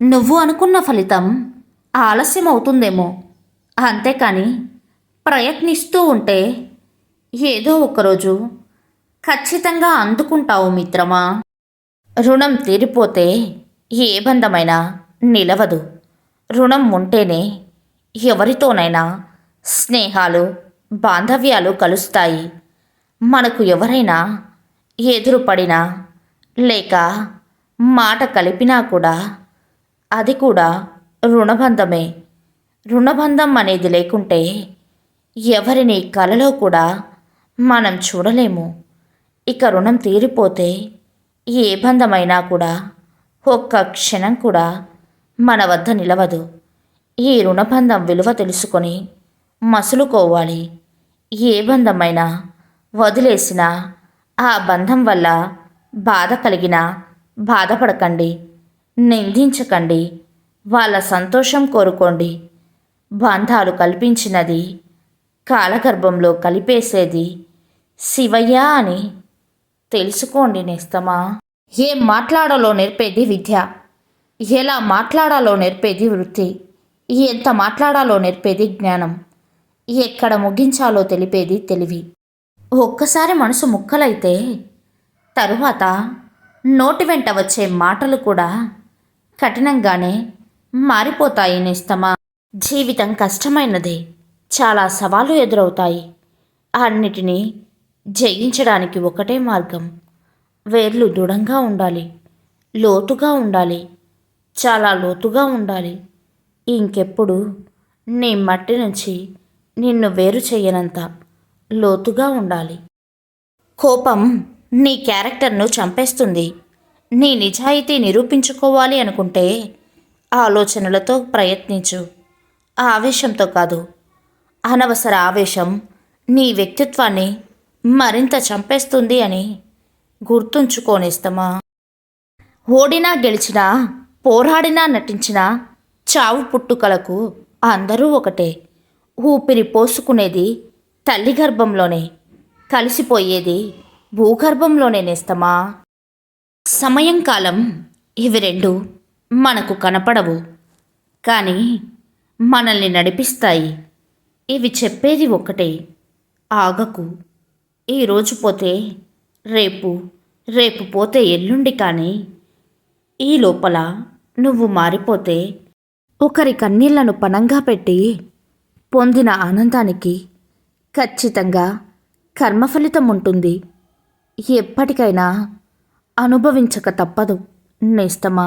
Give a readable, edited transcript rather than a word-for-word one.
నువ్వు అనుకున్న ఫలితం ఆలస్యం అవుతుందేమో, అంతేకాని ప్రయత్నిస్తూ ఉంటే ఏదో ఒకరోజు ఖచ్చితంగా అందుకుంటావు మిత్రమా. రుణం తీరిపోతే ఏ బంధమైనా నిలవదు. రుణం ఉంటేనే ఎవరితోనైనా స్నేహాలు, బాంధవ్యాలు కలుస్తాయి. మనకు ఎవరైనా ఎదురుపడినా లేక మాట కలిపినా కూడా అది కూడా రుణబంధమే. రుణబంధం అనేది లేకుంటే ఎవరిని కలలో కూడా మనం చూడలేము. ఇక రుణం తీరిపోతే ఏ బంధమైనా కూడా ఒక్క క్షణం కూడా మన వద్ద నిలవదు. ఈ రుణబంధం విలువ తెలుసుకొని మసులుకోవాలి. ఏ బంధమైనా వదిలేసినా ఆ బంధం వల్ల బాధ కలిగినా బాధపడకండి, నిందించకండి, వాళ్ళ సంతోషం కోరుకోండి. బంధాలు కల్పించినది కాలగర్భంలో కలిపేసేది శివయ్య అని తెలుసుకోండి నేస్తమా. ఏం మాట్లాడాలో నేర్పేది విద్య, ఎలా మాట్లాడాలో నేర్పేది వృత్తి, ఎంత మాట్లాడాలో నేర్పేది జ్ఞానం, ఎక్కడ ముగించాలో తెలిపేది తెలివి. ఒక్కసారి మనసు ముక్కలైతే తరువాత నోటి వెంట వచ్చే మాటలు కూడా కఠినంగానే మారిపోతాయి నేస్తమా. జీవితం కష్టమైనదే, చాలా సవాళ్ళు ఎదురవుతాయి. అన్నిటినీ జయించడానికి ఒకటే మార్గం. వేర్లు దృఢంగా ఉండాలి, లోతుగా ఉండాలి, చాలా లోతుగా ఉండాలి. ఇంకెప్పుడు నీ మట్టి నుంచి నిన్ను వేరు చేయనంత లోతుగా ఉండాలి. కోపం నీ క్యారెక్టర్ను చంపేస్తుంది. నీ నిజాయితీ నిరూపించుకోవాలి అనుకుంటే ఆలోచనలతో ప్రయత్నించు, ఆవేశంతో కాదు. అనవసర ఆవేశం నీ వ్యక్తిత్వాన్ని మరింత చంపేస్తుంది అని గుర్తుంచుకోనేస్తమా. ఓడినా గెలిచినా, పోరాడినా నటించినా చావు పుట్టుకలకు అందరూ ఒకటే. ఊపిరి పోసుకునేది తల్లి గర్భంలోనే, కలిసిపోయేది భూగర్భంలోనే నేస్తమా. సమయం, కాలం ఇవి రెండు మనకు కనపడవు, కానీ మనల్ని నడిపిస్తాయి. ఇవి చెప్పేది ఒక్కటే, ఆగకు. ఈరోజు పోతే రేపు, రేపు పోతే ఎల్లుండి, కానీ ఈ లోపల నువ్వు మారిపోతే ఒకరి కన్నీళ్లను పణంగా పెట్టి పొందిన ఆనందానికి ఖచ్చితంగా కర్మఫలితం ఉంటుంది. ఎప్పటికైనా అనుభవించక తప్పదు నేస్తమా.